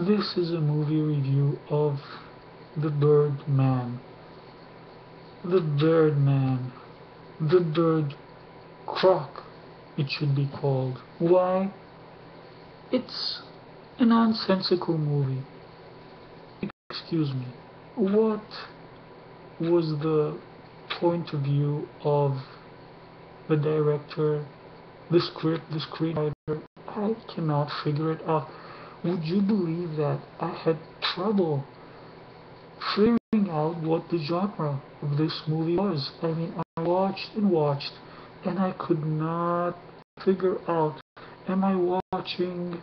This is a movie review of The Birdman. The Birdman. The Bird Croc, it should be called. Why? It's a nonsensical movie. Excuse me. What was the point of view of the director, the script, the screenwriter? I cannot figure it out. Would you believe that I had trouble figuring out what the genre of this movie was? I mean, I watched and watched, and I could not figure out, am I watching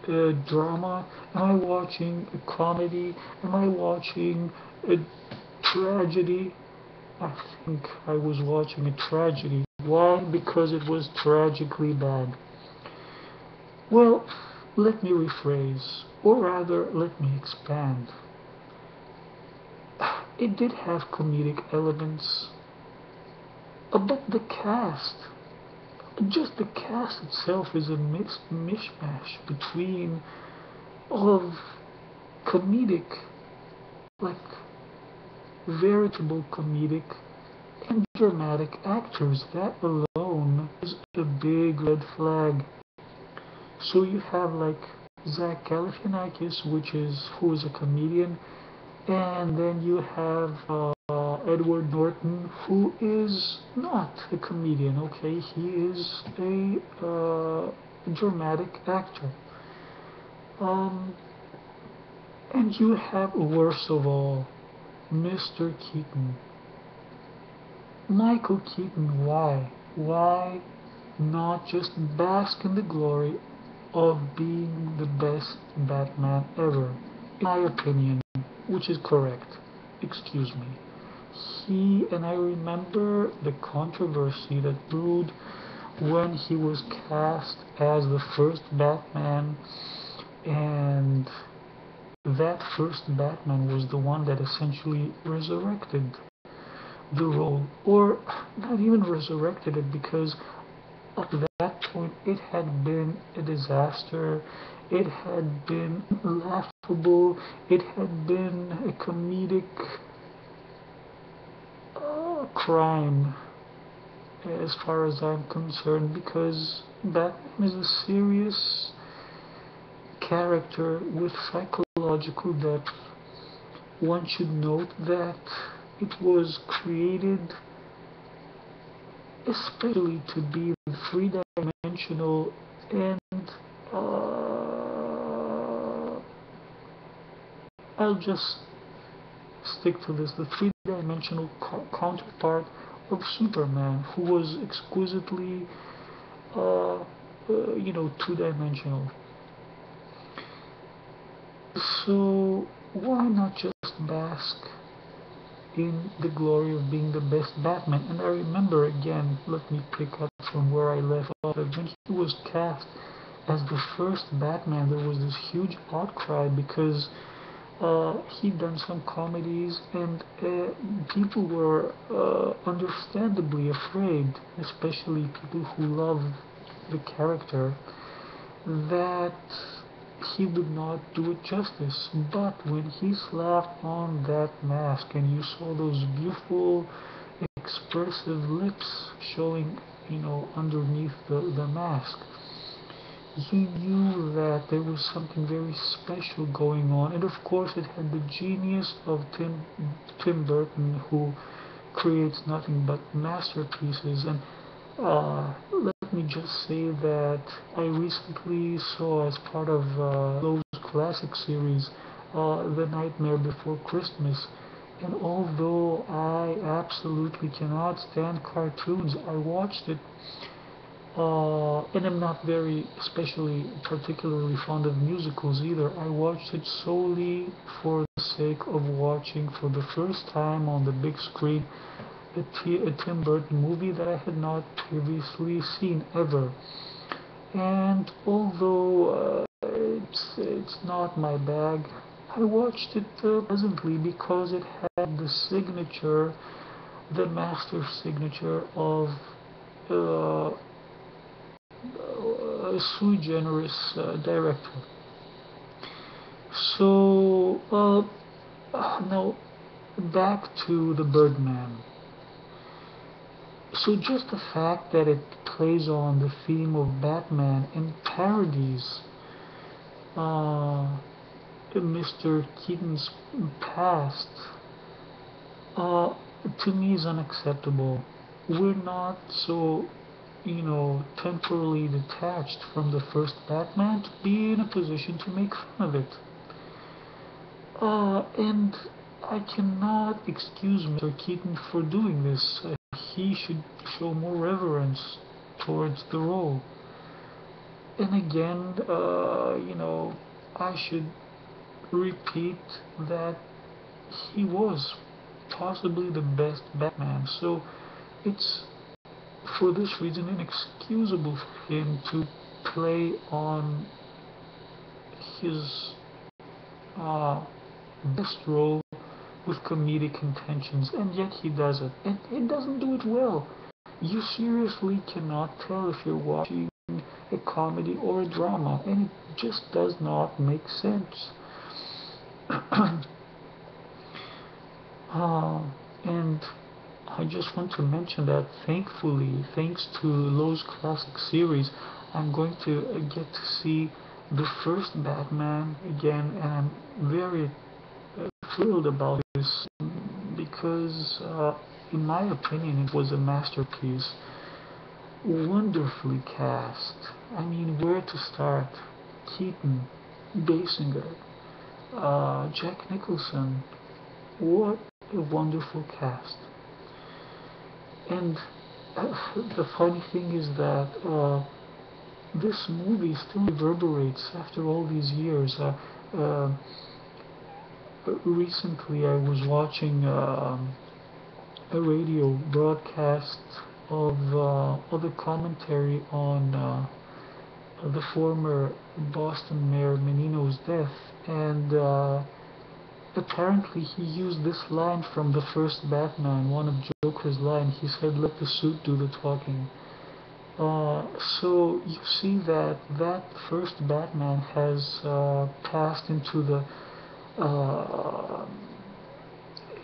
a drama? Am I watching a comedy? Am I watching a tragedy? I think I was watching a tragedy. Why? Because it was tragically bad. Well, let me rephrase, or rather, let me expand. It did have comedic elements, but the cast, just the cast itself is a mixed mishmash between of comedic, like veritable comedic and dramatic actors. That alone is a big red flag. So you have like Zach Galifianakis, who is a comedian, and then you have Edward Norton, who is not a comedian. Okay, he is a dramatic actor. Um, and you have, worst of all, Mr. Keaton. Michael Keaton, why? Why not just bask in the glory of being the best Batman ever? In my opinion, which is correct. Excuse me. And I remember the controversy that brewed when he was cast as the first Batman, and that first Batman was the one that essentially resurrected the role, or not even resurrected it, because up to that point it had been a disaster, it had been laughable, it had been a comedic crime as far as I'm concerned, because Batman is a serious character with psychological depth. One should note that it was created especially to be three-dimensional and I'll just stick to this, the three-dimensional counterpart of Superman, who was exquisitely two-dimensional. So why not just bask in the glory of being the best Batman? And I remember, again, let me pick up from where I left off. When he was cast as the first Batman, there was this huge outcry because he'd done some comedies, and people were understandably afraid, especially people who love the character, that he would not do it justice. But when he slapped on that mask and you saw those beautiful, expressive lips showing, underneath the mask, you knew that there was something very special going on. And of course, it had the genius of Tim Burton, who creates nothing but masterpieces. And let me just say that I recently saw, as part of Lowe's classic series, The Nightmare Before Christmas. And although I absolutely cannot stand cartoons, I watched it, and I'm not very, especially particularly fond of musicals either. I watched it solely for the sake of watching for the first time on the big screen a Tim Burton movie that I had not previously seen ever. And although it's not my bag, I watched it pleasantly because it had the signature, the master signature of uh, a sui generis director. Uh, now, back to the Birdman. So just the fact that it plays on the theme of Batman and parodies uh, Mr. Keaton's past, uh, to me is unacceptable. We're not so, temporarily detached from the first Batman to be in a position to make fun of it. And I cannot excuse Mr. Keaton for doing this. He should show more reverence towards the role. And again, I should repeat that he was possibly the best Batman. So it's for this reason inexcusable for him to play on his uh, best role with comedic intentions, and yet he does it. And it doesn't do it well. You seriously cannot tell if you're watching a comedy or a drama, and it just does not make sense. And I just want to mention that thankfully, thanks to Lowe's Classic series, I'm going to get to see the first Batman again, and I'm very thrilled about this because, in my opinion, it was a masterpiece. Wonderfully cast. I mean, where to start? Keaton, Basinger, Jack Nicholson. What a wonderful cast. And the funny thing is that this movie still reverberates after all these years. Recently, I was watching a radio broadcast of a commentary on the former Boston Mayor Menino's death, and apparently he used this line from the first Batman, one of Joker's lines. He said, "Let the suit do the talking." So you see that that first Batman has passed uh,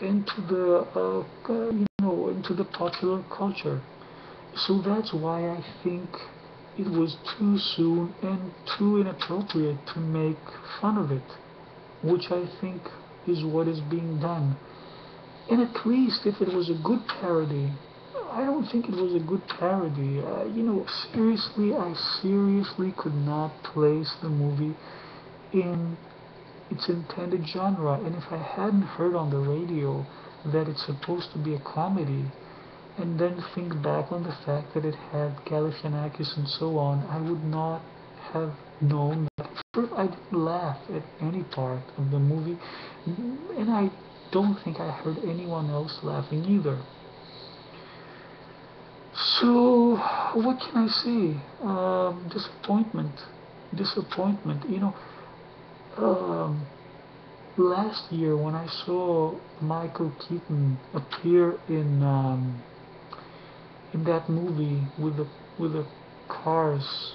into the popular culture. So that's why I think it was too soon and too inappropriate to make fun of it, which I think is what is being done. And at least if it was a good parody, I don't think it was a good parody. Seriously, I seriously could not place the movie in its intended genre. And if I hadn't heard on the radio that it's supposed to be a comedy, and then think back on the fact that it had Galifianakis and so on, I would not have known that. First, I didn't laugh at any part of the movie, and I don't think I heard anyone else laughing either. So, what can I say? Disappointment. Disappointment. Um, last year when I saw Michael Keaton appear in that movie with the cars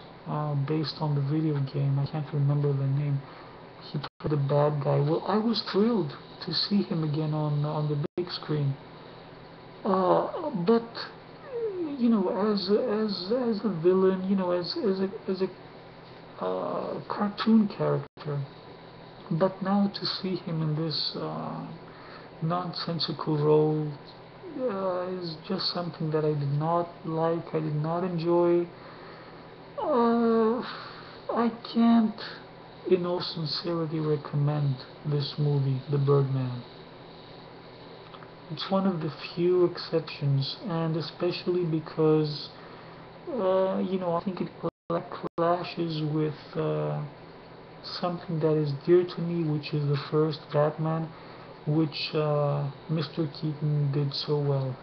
based on the video game, I can't remember the name. He played the bad guy. Well, I was thrilled to see him again on the big screen. But as a villain, as a cartoon character. But now to see him in this nonsensical role is just something that I did not like. I did not enjoy. Uh, I can't, in all sincerity, recommend this movie, The Birdman. It's one of the few exceptions, and especially because, I think it clashes with something that is dear to me, which is the first Batman, which Mr. Keaton did so well.